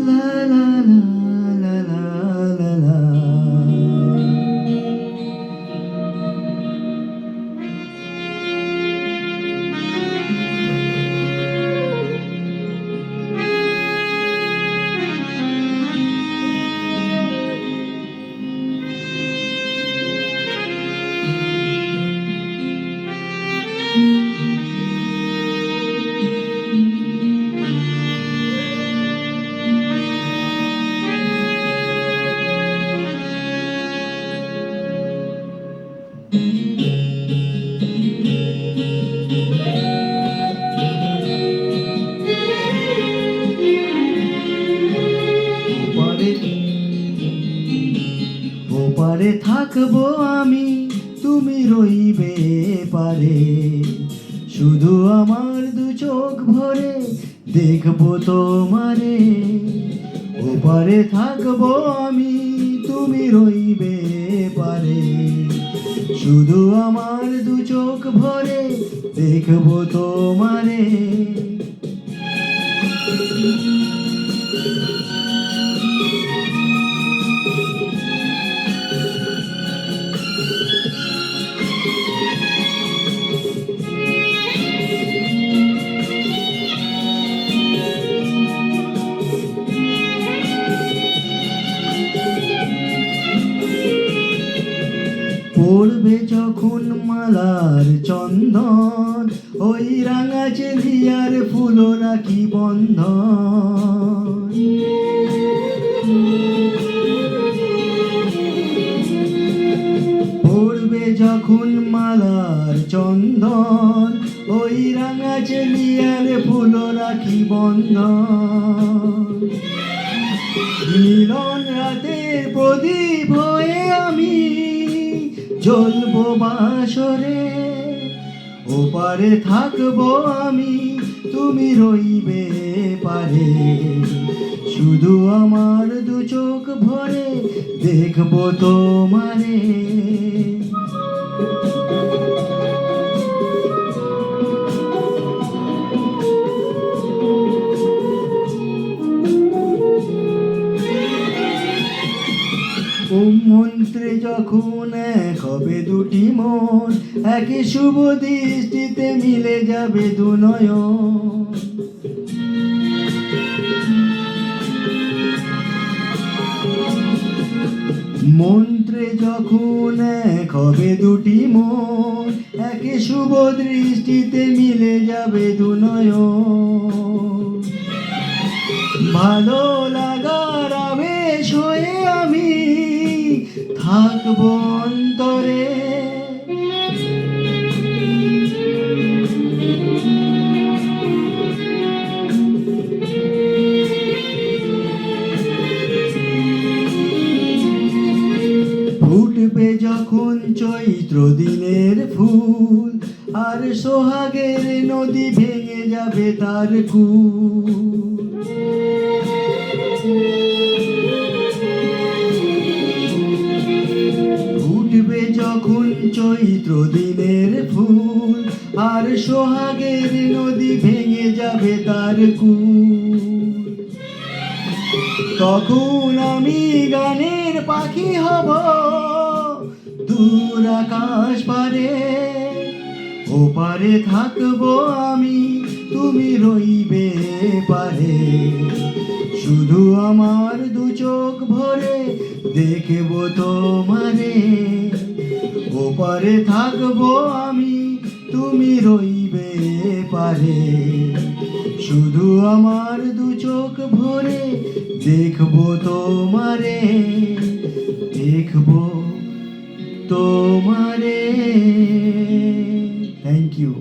লা লা লা লা লা লা। ওপারে ওপারে থাকবো আমি, তুমি রইবে পারে। শুধু আমার দু চোখ ভরে দেখবো তোমারে। ওপারে থাকবো আমি, তুমি রইবে পারে। শুধু আমার দু চোখ ভরে দেখবো তোমারে। পড়বে যখন মালার চন্দন, ওই রাঙা চেলিয়ার ফুল রাখি বন্ধন। পড়বে যখন মালার চন্দন, ওই রাঙা চেলিয়ার ফুল রাখি বন্ধন। মিলন রাতের প্রদীপ হয়ে আমি জ্বলবো বাসরে। ওপারে থাকবো আমি, তুমি রইবে পারে। শুধু আমার দু চোখ ভরে দেখবো তোমারে। ও মন্ত্রে যখন এক হবে দুটি মন, একই শুভ দৃষ্টিতে মিলে যাবে দু নয়ন। মন্ত্রে যখন এক হবে দুটি মন, একই শুভ দৃষ্টিতে মিলে যাবে দু নয়ন। ভালো লাগার আবেশ হয়ে আমি থাকবো অন্তরে। ফুটবে যখন চৈত্র দিনের ফুল, আর সোহাগের নদী ভেঙে যাবে তার কূল। ফুটবে যখন চৈত্র দিনের ফুল, আর সোহাগের নদী ভেঙে যাবে তার কূল। তখন আমি গানের পাখি হব দূর আকাশ পারে। ওপারে থাকবো আমি, তুমি রইবে পারে। শুধু আমার দু চোখ ভরে দেখবো তোমারে। ওপারে থাকবো আমি, তুমি রইবে পারে। শুধু আমার দু চোখ ভরে দেখবো তোমারে। দেখবো তোমারে। Thank you.